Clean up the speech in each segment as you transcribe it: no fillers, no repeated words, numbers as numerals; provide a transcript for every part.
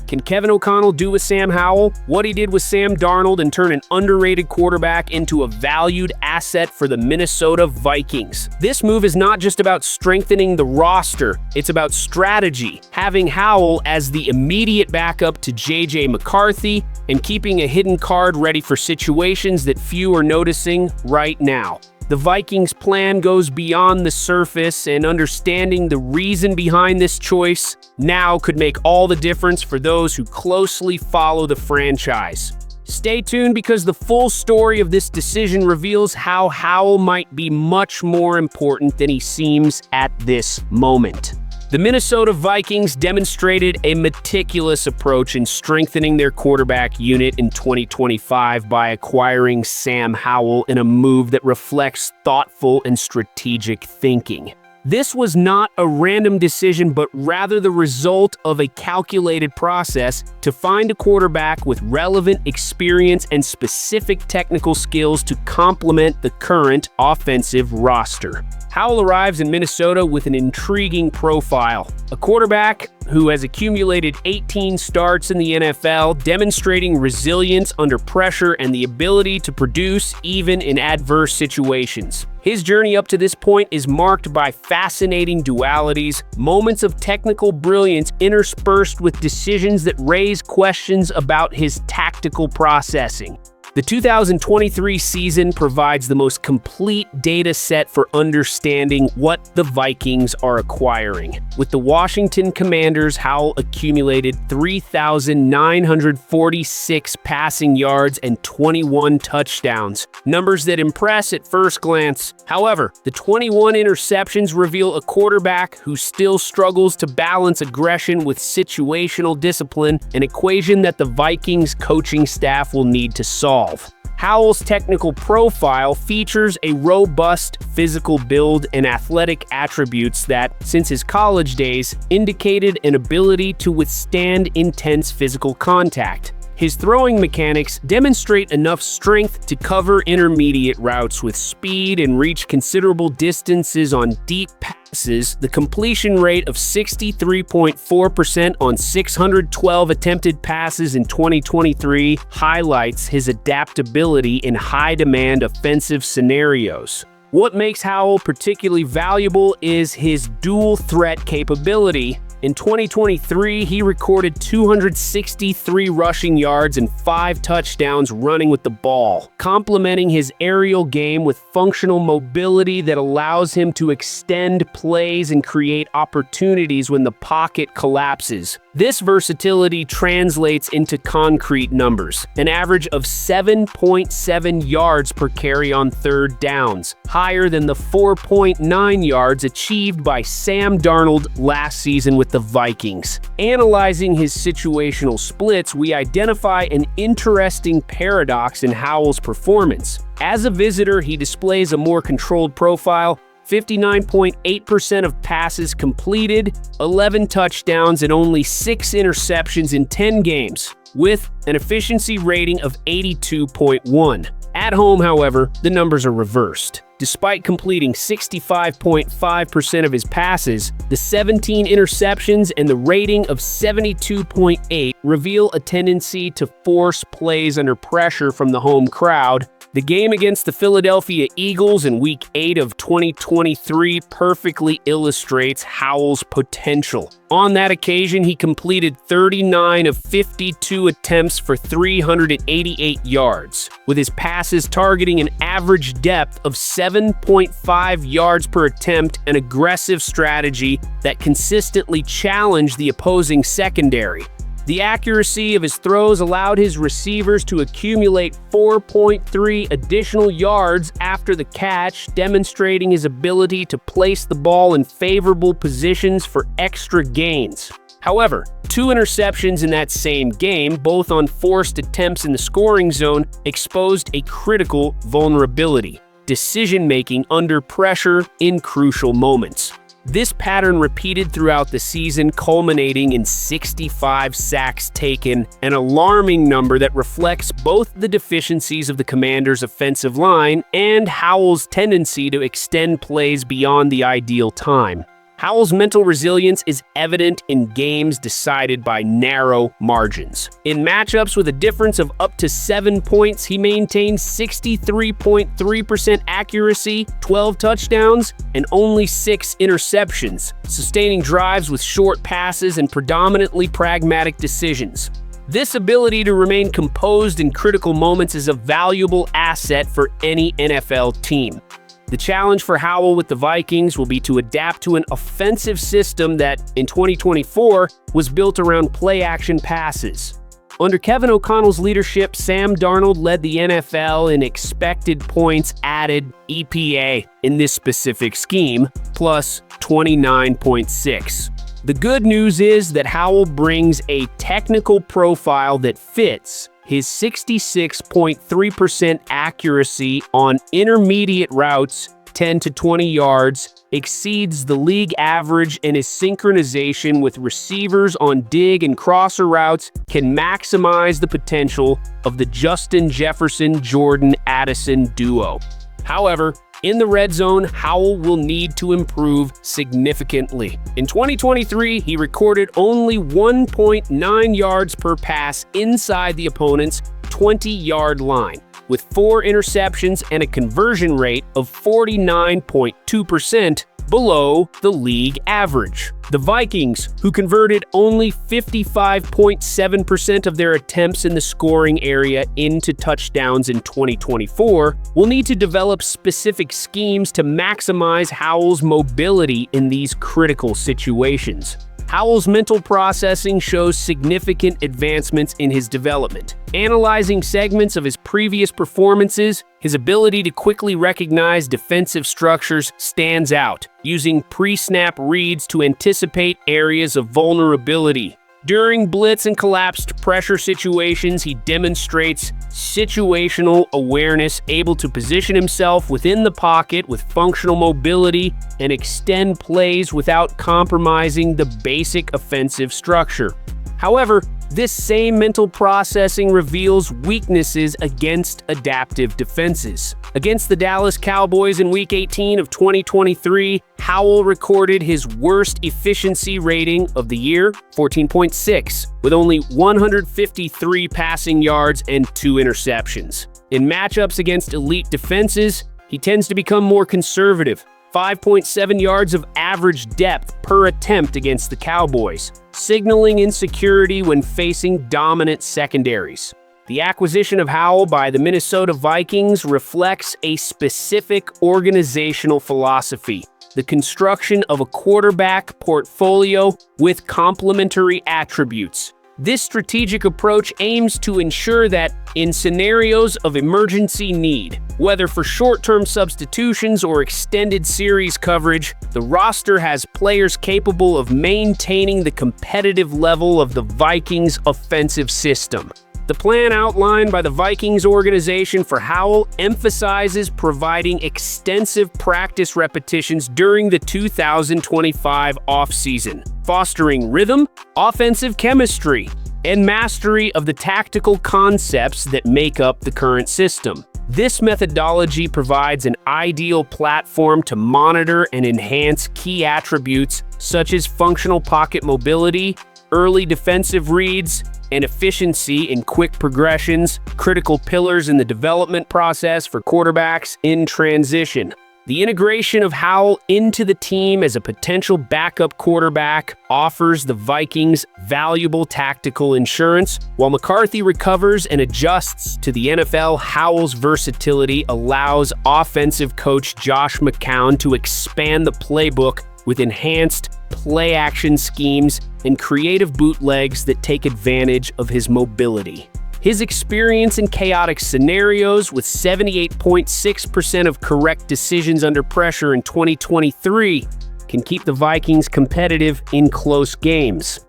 Can Kevin O'Connell do with Sam Howell what he did with Sam Darnold and turn an underrated quarterback into a valued asset for the Minnesota Vikings? This move is not just about strengthening the roster, it's about strategy, having Howell as the immediate backup to J.J. McCarthy and keeping a hidden card ready for situations that few are noticing right now. The Vikings' plan goes beyond the surface, and understanding the reason behind this choice now could make all the difference for those who closely follow the franchise. Stay tuned because the full story of this decision reveals how Howell might be much more important than he seems at this moment. The Minnesota Vikings demonstrated a meticulous approach in strengthening their quarterback unit in 2025 by acquiring Sam Howell in a move that reflects thoughtful and strategic thinking. This was not a random decision, but rather the result of a calculated process to find a quarterback with relevant experience and specific technical skills to complement the current offensive roster. Howell arrives in Minnesota with an intriguing profile. A quarterback who has accumulated 18 starts in the NFL, demonstrating resilience under pressure and the ability to produce even in adverse situations. His journey up to this point is marked by fascinating dualities, moments of technical brilliance interspersed with decisions that raise questions about his tactical processing. The 2023 season provides the most complete data set for understanding what the Vikings are acquiring. With the Washington Commanders, Howell accumulated 3,946 passing yards and 21 touchdowns, numbers that impress at first glance. However, the 21 interceptions reveal a quarterback who still struggles to balance aggression with situational discipline, an equation that the Vikings coaching staff will need to solve. Howell's technical profile features a robust physical build and athletic attributes that, since his college days, indicated an ability to withstand intense physical contact. His throwing mechanics demonstrate enough strength to cover intermediate routes with speed and reach considerable distances on deep passes. The completion rate of 63.4% on 612 attempted passes in 2023 highlights his adaptability in high-demand offensive scenarios. What makes Howell particularly valuable is his dual-threat capability. In 2023, he recorded 263 rushing yards and 5 touchdowns running with the ball, complementing his aerial game with functional mobility that allows him to extend plays and create opportunities when the pocket collapses. This versatility translates into concrete numbers, an average of 7.7 yards per carry on third downs, higher than the 4.9 yards achieved by Sam Darnold last season with the Vikings. Analyzing his situational splits, we identify an interesting paradox in Howell's performance. As a visitor, he displays a more controlled profile, 59.8% of passes completed, 11 touchdowns, and only 6 interceptions in 10 games, with an efficiency rating of 82.1. At home, however, the numbers are reversed. Despite completing 65.5% of his passes, the 17 interceptions and the rating of 72.8 reveal a tendency to force plays under pressure from the home crowd. The game against the Philadelphia Eagles in Week 8 of 2023 perfectly illustrates Howell's potential. On that occasion, he completed 39 of 52 attempts for 388 yards, with his passes targeting an average depth of 7.5 yards per attempt, an aggressive strategy that consistently challenged the opposing secondary. The accuracy of his throws allowed his receivers to accumulate 4.3 additional yards after the catch, demonstrating his ability to place the ball in favorable positions for extra gains. However, 2 interceptions in that same game, both on forced attempts in the scoring zone, exposed a critical vulnerability: decision-making under pressure in crucial moments. This pattern repeated throughout the season, culminating in 65 sacks taken, an alarming number that reflects both the deficiencies of the Commanders' offensive line and Howell's tendency to extend plays beyond the ideal time. Howell's mental resilience is evident in games decided by narrow margins. In matchups with a difference of up to 7 points, he maintains 63.3% accuracy, 12 touchdowns, and only 6 interceptions, sustaining drives with short passes and predominantly pragmatic decisions. This ability to remain composed in critical moments is a valuable asset for any NFL team. The challenge for Howell with the Vikings will be to adapt to an offensive system that, in 2024, was built around play-action passes. Under Kevin O'Connell's leadership, Sam Darnold led the NFL in expected points added (EPA) in this specific scheme, plus 29.6. The good news is that Howell brings a technical profile that fits. His 66.3% accuracy on intermediate routes, 10 to 20 yards, exceeds the league average, and his synchronization with receivers on dig and crosser routes can maximize the potential of the Justin Jefferson-Jordan-Addison duo. However, in the red zone, Howell will need to improve significantly. In 2023, he recorded only 1.9 yards per pass inside the opponent's 20-yard line, with 4 interceptions and a conversion rate of 49.2%, below the league average. The Vikings, who converted only 55.7% of their attempts in the scoring area into touchdowns in 2024, will need to develop specific schemes to maximize Howell's mobility in these critical situations. Howell's mental processing shows significant advancements in his development. Analyzing segments of his previous performances, his ability to quickly recognize defensive structures stands out, using pre-snap reads to anticipate areas of vulnerability. During blitz and collapsed pressure situations, he demonstrates situational awareness, able to position himself within the pocket with functional mobility and extend plays without compromising the basic offensive structure. However, this same mental processing reveals weaknesses against adaptive defenses. Against the Dallas Cowboys in Week 18 of 2023, Howell recorded his worst efficiency rating of the year, 14.6, with only 153 passing yards and 2 interceptions. In matchups against elite defenses, he tends to become more conservative, 5.7 yards of average depth per attempt against the Cowboys, signaling insecurity when facing dominant secondaries. The acquisition of Howell by the Minnesota Vikings reflects a specific organizational philosophy: the construction of a quarterback portfolio with complementary attributes. This strategic approach aims to ensure that, in scenarios of emergency need, whether for short-term substitutions or extended series coverage, the roster has players capable of maintaining the competitive level of the Vikings' offensive system. The plan outlined by the Vikings organization for Howell emphasizes providing extensive practice repetitions during the 2025 offseason, fostering rhythm, offensive chemistry, and mastery of the tactical concepts that make up the current system. This methodology provides an ideal platform to monitor and enhance key attributes such as functional pocket mobility, early defensive reads, and efficiency in quick progressions, critical pillars in the development process for quarterbacks in transition. The integration of Howell into the team as a potential backup quarterback offers the Vikings valuable tactical insurance. While McCarthy recovers and adjusts to the NFL, Howell's versatility allows offensive coach Josh McCown to expand the playbook with enhanced play-action schemes and creative bootlegs that take advantage of his mobility. His experience in chaotic scenarios, with 78.6% of correct decisions under pressure in 2023, can keep the Vikings competitive in close games.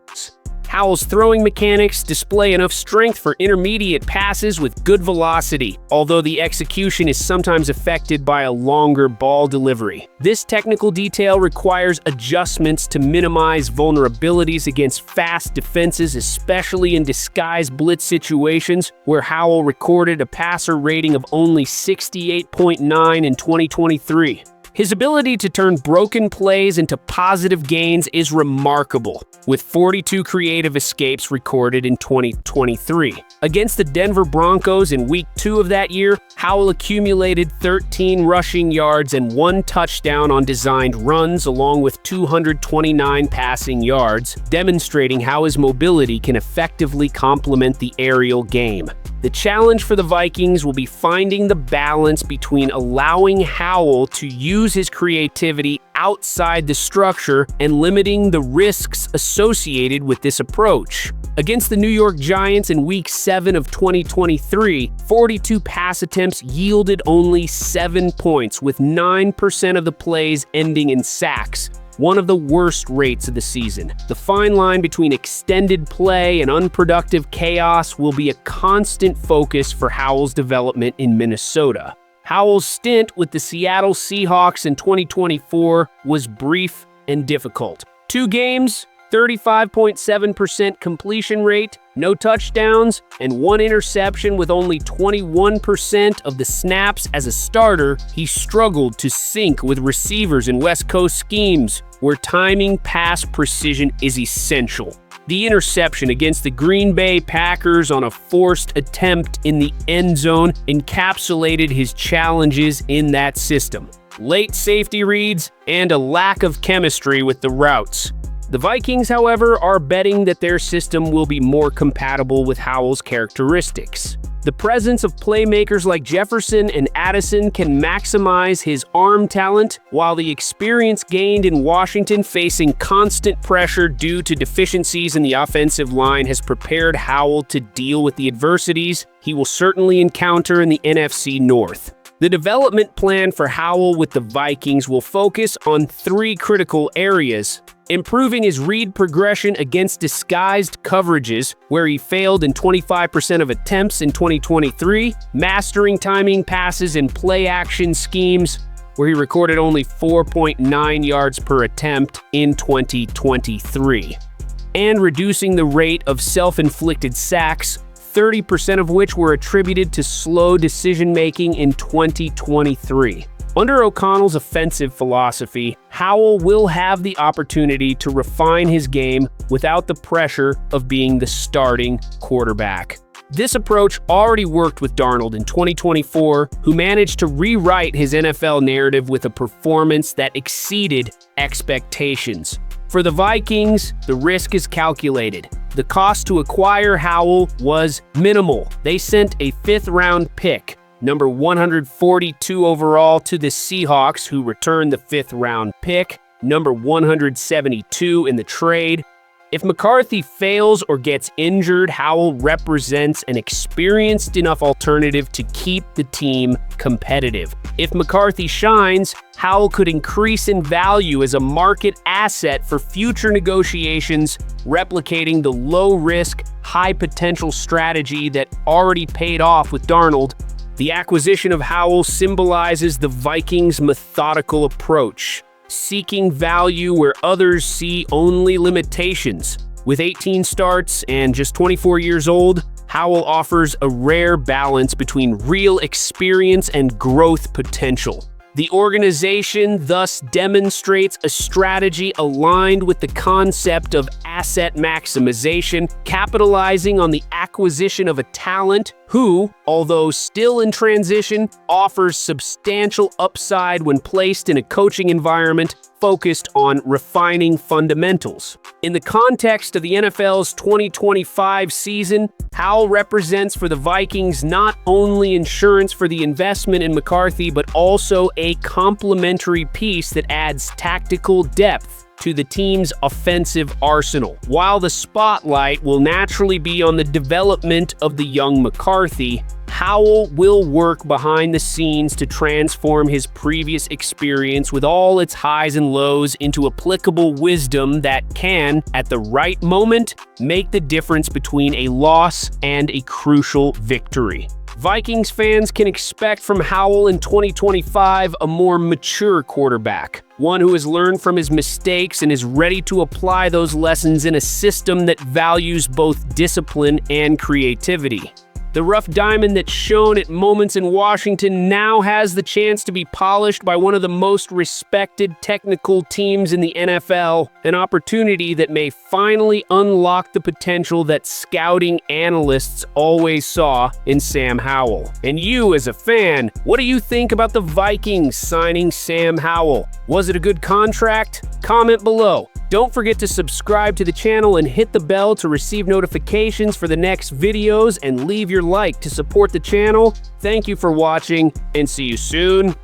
Howell's throwing mechanics display enough strength for intermediate passes with good velocity, although the execution is sometimes affected by a longer ball delivery. This technical detail requires adjustments to minimize vulnerabilities against fast defenses, especially in disguised blitz situations, where Howell recorded a passer rating of only 68.9 in 2023. His ability to turn broken plays into positive gains is remarkable, with 42 creative escapes recorded in 2023. Against the Denver Broncos in Week 2 of that year, Howell accumulated 13 rushing yards and 1 touchdown on designed runs, along with 229 passing yards, demonstrating how his mobility can effectively complement the aerial game. The challenge for the Vikings will be finding the balance between allowing Howell to use his creativity outside the structure and limiting the risks associated with this approach. Against the New York Giants in Week 7 of 2023, 42 pass attempts yielded only 7 points, with 9% of the plays ending in sacks, one of the worst rates of the season. The fine line between extended play and unproductive chaos will be a constant focus for Howell's development in Minnesota. Howell's stint with the Seattle Seahawks in 2024 was brief and difficult. 2 games, 35.7% completion rate, no touchdowns, and 1 interception. With only 21% of the snaps as a starter, he struggled to sync with receivers in West Coast schemes, where timing pass precision is essential. The interception against the Green Bay Packers on a forced attempt in the end zone encapsulated his challenges in that system. Late safety reads, and a lack of chemistry with the routes. The Vikings, however, are betting that their system will be more compatible with Howell's characteristics. The presence of playmakers like Jefferson and Addison can maximize his arm talent, while the experience gained in Washington, facing constant pressure due to deficiencies in the offensive line, has prepared Howell to deal with the adversities he will certainly encounter in the NFC North. The development plan for Howell with the Vikings will focus on 3 critical areas: improving his read progression against disguised coverages, where he failed in 25% of attempts in 2023, mastering timing passes and play-action schemes, where he recorded only 4.9 yards per attempt in 2023, and reducing the rate of self-inflicted sacks, 30% of which were attributed to slow decision-making in 2023. Under O'Connell's offensive philosophy, Howell will have the opportunity to refine his game without the pressure of being the starting quarterback. This approach already worked with Darnold in 2024, who managed to rewrite his NFL narrative with a performance that exceeded expectations. For the Vikings, the risk is calculated. The cost to acquire Howell was minimal. They sent a 5th-round pick, number 142 overall, to the Seahawks, who returned the 5th-round pick, number 172 in the trade. If McCarthy fails or gets injured, Howell represents an experienced enough alternative to keep the team competitive. If McCarthy shines, Howell could increase in value as a market asset for future negotiations, replicating the low-risk, high-potential strategy that already paid off with Darnold. The acquisition of Howell symbolizes the Vikings' methodical approach, seeking value where others see only limitations. With 18 starts and just 24 years old, Howell offers a rare balance between real experience and growth potential. The organization thus demonstrates a strategy aligned with the concept of asset maximization, capitalizing on the acquisition of a talent who, although still in transition, offers substantial upside when placed in a coaching environment focused on refining fundamentals. In the context of the NFL's 2025 season, Howell represents for the Vikings not only insurance for the investment in McCarthy, but also a complementary piece that adds tactical depth to the team's offensive arsenal. While the spotlight will naturally be on the development of the young McCarthy, Howell will work behind the scenes to transform his previous experience with all its highs and lows into applicable wisdom that can, at the right moment, make the difference between a loss and a crucial victory. Vikings fans can expect from Howell in 2025 a more mature quarterback, one who has learned from his mistakes and is ready to apply those lessons in a system that values both discipline and creativity. The rough diamond that shone at moments in Washington now has the chance to be polished by one of the most respected technical teams in the NFL, an opportunity that may finally unlock the potential that scouting analysts always saw in Sam Howell. And you, as a fan, what do you think about the Vikings signing Sam Howell? Was it a good contract? Comment below. Don't forget to subscribe to the channel and hit the bell to receive notifications for the next videos, and leave your like to support the channel. Thank you for watching, and see you soon.